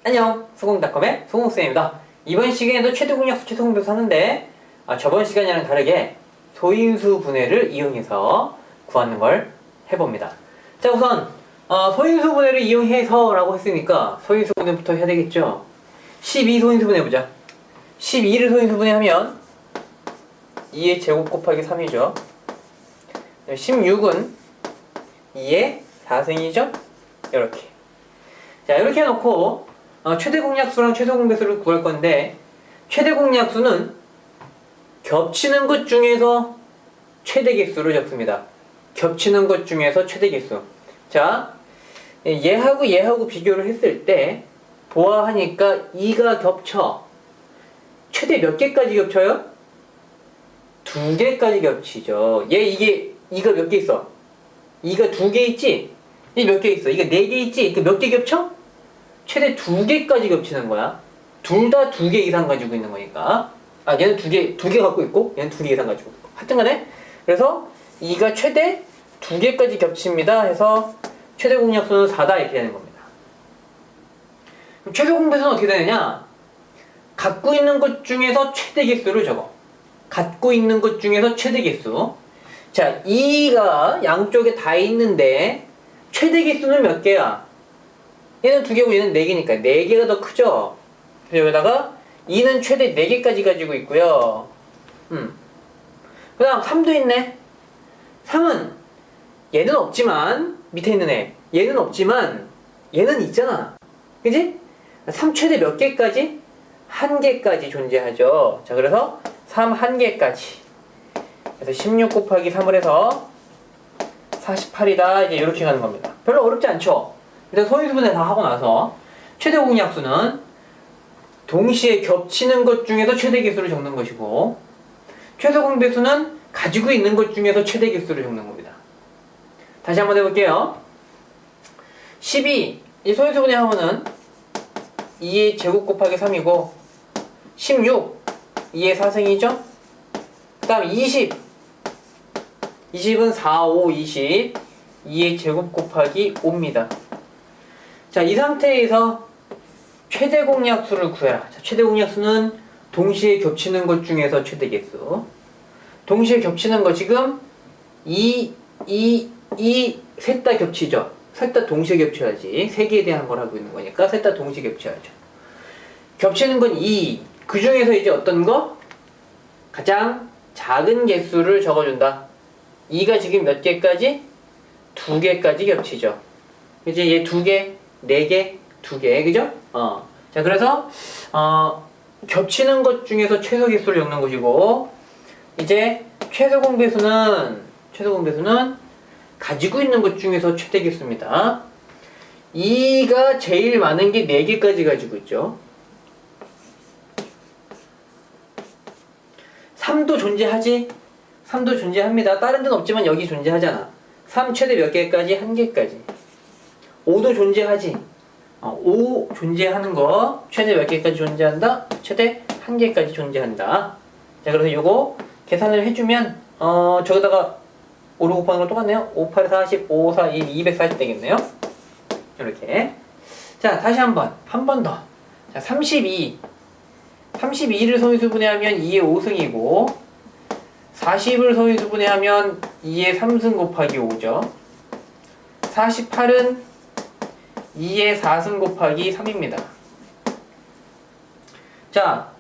안녕, 수공닷컴의 수공쌤입니다. 이번 시간에도 최대공약수 최소공배수 하는데 저번 시간이랑 다르게 소인수 분해를 이용해서 구하는 걸 해봅니다. 자, 우선 소인수 분해를 이용해서 라고 했으니까 소인수 분해부터 해야 되겠죠. 12 소인수 분해 해보자. 12를 소인수 분해하면 2의 제곱 곱하기 3이죠 16은 2의 4승이죠 이렇게. 자, 이렇게 해놓고 최대 공약수랑 최소 공배수를 구할 건데, 최대 공약수는 겹치는 것 중에서 최대 개수를 적습니다. 겹치는 것 중에서 최대 개수. 자, 얘하고 얘하고 비교를 했을 때 보아하니까 2가 겹쳐. 최대 몇 개까지 겹쳐요? 2개까지 겹치죠. 이게 2가 몇 개 있어? 2가 2개 있지? 이 몇 개 있어? 이거 4개 있지? 그 몇 개 겹쳐? 최대 2개까지 겹치는 거야. 둘 다 2개 이상 가지고 있는 거니까. 얘는 2개 갖고 있고, 얘는 2개 이상 가지고 있고. 하여튼 간에, 그래서 2가 최대 2개까지 겹칩니다 해서 최대 공약수는 4다 이렇게 되는 겁니다. 그럼 최소 공배수는 어떻게 되느냐? 갖고 있는 것 중에서 최대 개수를 적어. 갖고 있는 것 중에서 최대 개수. 자, 2가 양쪽에 다 있는데 최대 개수는 몇 개야? 얘는 2개고 얘는 4개니까 4개가 더 크죠? 그래서 여기다가 2는 최대 4개까지 가지고 있고요. 그 다음 3도 있네. 3은 얘는 없지만 밑에 있는 애 얘는 없지만 얘는 있잖아. 그지? 3 최대 몇 개까지? 1개까지 존재하죠. 자, 그래서 3 1개까지. 그래서 16 곱하기 3을 해서 48이다. 이제 이렇게 가는 겁니다. 별로 어렵지 않죠? 일단 소인수 분해 다 하고 나서 최대 공약수는 동시에 겹치는 것 중에서 최대 개수를 적는 것이고, 최소 공배수는 가지고 있는 것 중에서 최대 개수를 적는 겁니다. 다시 한번 해볼게요. 12, 이 소인수 분해 하면은 2의 제곱 곱하기 3이고, 16, 2의 4승이죠? 그 다음 20, 20은 4, 5, 20, 2의 제곱 곱하기 5입니다. 자, 이 상태에서 최대 공약수를 구해라. 자, 최대 공약수는 동시에 겹치는 것 중에서 최대 개수. 동시에 겹치는 거 지금 2, 셋 다 겹치죠. 셋 다 동시에 겹쳐야지. 3개에 대한 걸 하고 있는 거니까 셋 다 동시에 겹쳐야죠. 겹치는 건 2. 그 중에서 이제 어떤 거? 가장 작은 개수를 적어준다. 2가 지금 몇 개까지? 2개까지 겹치죠. 이제 얘 2개, 4개, 2개, 그죠? 자, 그래서 겹치는 것 중에서 최소 개수를 적는 것이고, 이제 최소 공배수는 가지고 있는 것 중에서 최대 개수입니다. 2가 제일 많은 게 4개까지 가지고 있죠. 3도 존재하지? 3도 존재합니다. 다른 데는 없지만 여기 존재하잖아. 3 최대 몇 개까지? 1개까지. 5도 존재하지? 5 존재하는 거 최대 몇 개까지 존재한다? 최대 1개까지 존재한다. 자, 그래서 요거 계산을 해주면 저기다가 5로 곱하는 거 똑같네요. 5, 8, 40, 5, 4, 2, 240 되겠네요. 이렇게. 자, 다시 한 번 더. 자, 32를 소인수 분해하면 2의 5승이고, 40을 소인수 분해하면 2의 3승 곱하기 5죠. 48은 2의 4승 곱하기 3입니다. 자,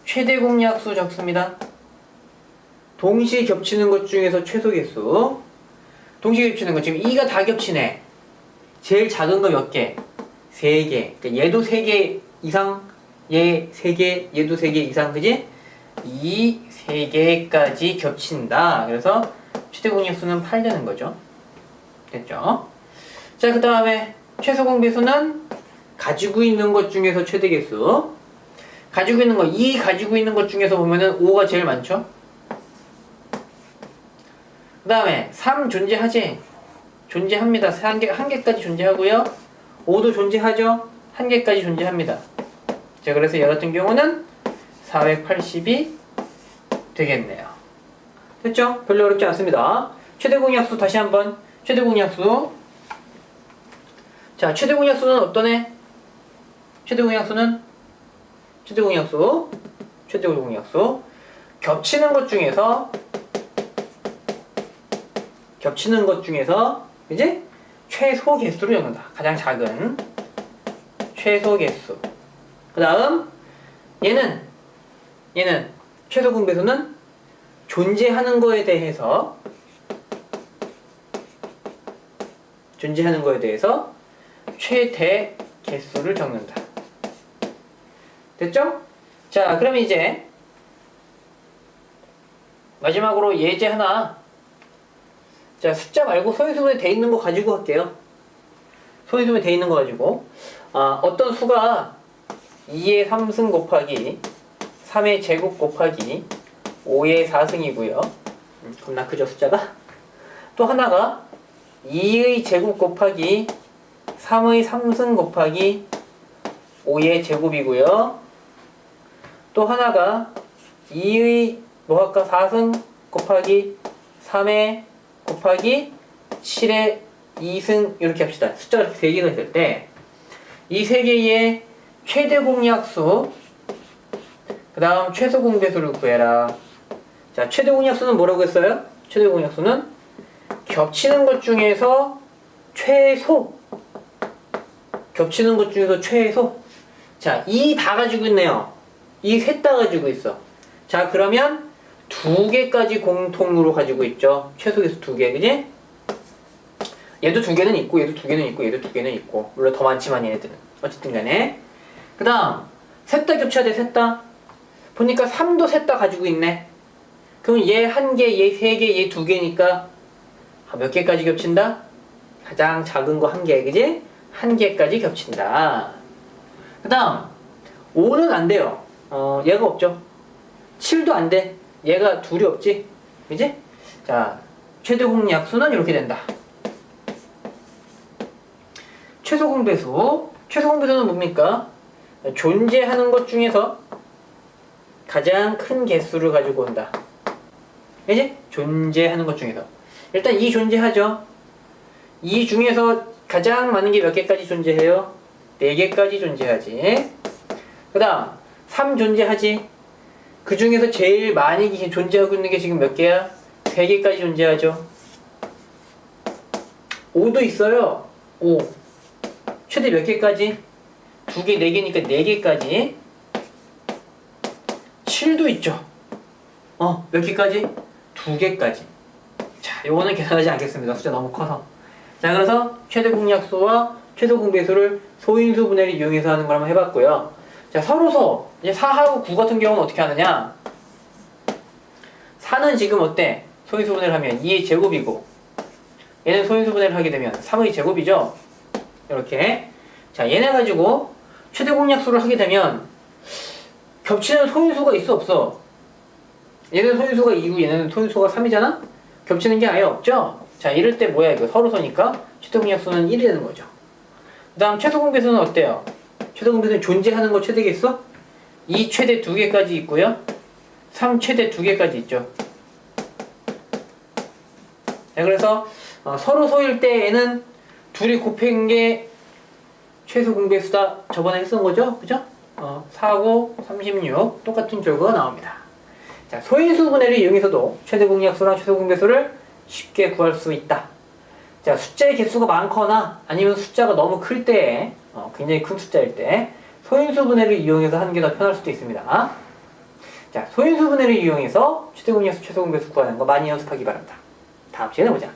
최대 공약수 적습니다. 동시에 겹치는 것 중에서 최소 개수. 동시에 겹치는 거 지금 2가 다 겹치네. 제일 작은 거 몇 개? 3개. 그러니까 얘도 3개 이상, 얘 3개, 얘도 3개 이상, 그지? 2, 3개까지 겹친다. 그래서 최대 공약수는 8 되는 거죠. 됐죠? 자, 그 다음에 최소 공배수는 가지고 있는 것 중에서 최대 개수. 가지고 있는 거, 2 가지고 있는 것 중에서 보면은 5가 제일 많죠? 그 다음에 3 존재하지? 존재합니다. 한 개까지 존재하고요. 5도 존재하죠? 1개까지 존재합니다. 자, 그래서 얘 같은 경우는 480이 되겠네요. 됐죠? 별로 어렵지 않습니다. 최대 공약수 다시 한번. 최대 공약수. 자, 최대 공약수는 어떤 애? 최대 공약수는 최대 공약수, 최대 공약수. 겹치는 것 중에서 이제 최소 개수를 적는다. 가장 작은 최소 개수. 그 다음 얘는 최소 공배수는 존재하는 거에 대해서 최대 개수를 적는다. 됐죠? 자, 그럼 이제 마지막으로 예제 하나. 자, 숫자 말고 소인수분해 돼 있는 거 가지고 할게요. 소인수분해 돼 있는 거 가지고 어떤 수가 2의 3승 곱하기 3의 제곱 곱하기 5의 4승이고요. 겁나 크죠, 숫자가? 또 하나가 2의 제곱 곱하기 3의 3승 곱하기 5의 제곱이고요. 또 하나가 2의 뭐할까? 4승 곱하기 3의 곱하기 7의 2승 이렇게 합시다. 숫자가 이렇게 3개가 있을 때 이 3개의 최대 공약수 그 다음 최소 공배수를 구해라. 자, 최대 공약수는 뭐라고 했어요? 최대 공약수는 겹치는 것 중에서 최소. 자, 이 다 가지고 있네요. 이 셋 다 가지고 있어. 자, 그러면 2개까지 공통으로 가지고 있죠. 최소 개수 2개, 그지? 얘도 2개는 있고, 얘도 2개는 있고, 얘도 2개는 있고. 물론 더 많지만 얘네들은. 어쨌든 간에. 그 다음, 셋 다 겹쳐야 돼, 셋 다. 보니까 3도 셋 다 가지고 있네. 그럼 얘 1개, 얘 3개, 얘 2개니까 몇 개까지 겹친다? 가장 작은 거 1개, 그지? 1개까지 겹친다. 그 다음, 5는 안 돼요. 얘가 없죠. 7도 안 돼. 얘가 둘이 없지. 그지? 자, 최대 공약수는 이렇게 된다. 최소 공배수는 뭡니까? 존재하는 것 중에서 가장 큰 개수를 가지고 온다. 그지? 존재하는 것 중에서. 일단 2 존재하죠. 이 중에서 가장 많은 게 몇 개까지 존재해요? 4개까지 존재하지. 그 다음 3 존재하지. 그 중에서 제일 많이 존재하고 있는 게 지금 몇 개야? 3개까지 존재하죠. 5도 있어요. 5 최대 몇 개까지? 2개, 4개니까 4개까지. 7도 있죠. 몇 개까지? 2개까지. 자, 요거는 계산하지 않겠습니다. 숫자 너무 커서. 자, 그래서 최대 공약수와 최소 공배수를 소인수 분해를 이용해서 하는 걸 한번 해봤고요. 자, 서로서 이제 4하고 9 같은 경우는 어떻게 하느냐? 4는 지금 어때? 소인수 분해를 하면 2의 제곱이고, 얘는 소인수 분해를 하게 되면 3의 제곱이죠. 이렇게. 자, 얘네 가지고 최대 공약수를 하게 되면 겹치는 소인수가 있어, 없어? 얘는 소인수가 2고 얘는 소인수가 3이잖아? 겹치는 게 아예 없죠? 자, 이럴 때 뭐야, 이거 서로서니까 최대 공약수는 1이 되는 거죠. 그 다음 최소 공배수는 어때요? 최소 공배수는 존재하는 거 최대 개수? 2 최대 2개까지 있고요. 3 최대 2개까지 있죠. 네, 그래서 서로 소일 때 얘는 둘이 곱한 게 최소 공배수다. 저번에 했던 거죠? 그죠? 4고 36 똑같은 결과가 나옵니다. 자, 소인수 분해를 이용해서도 최대 공약수랑 최소 공배수를 쉽게 구할 수 있다. 자, 숫자의 개수가 많거나 아니면 숫자가 너무 클 때, 굉장히 큰 숫자일 때 소인수 분해를 이용해서 하는 게 더 편할 수도 있습니다. 자, 소인수 분해를 이용해서 최대 공약수, 최소 공배수 구하는 거 많이 연습하기 바랍니다. 다음 시간에 보자.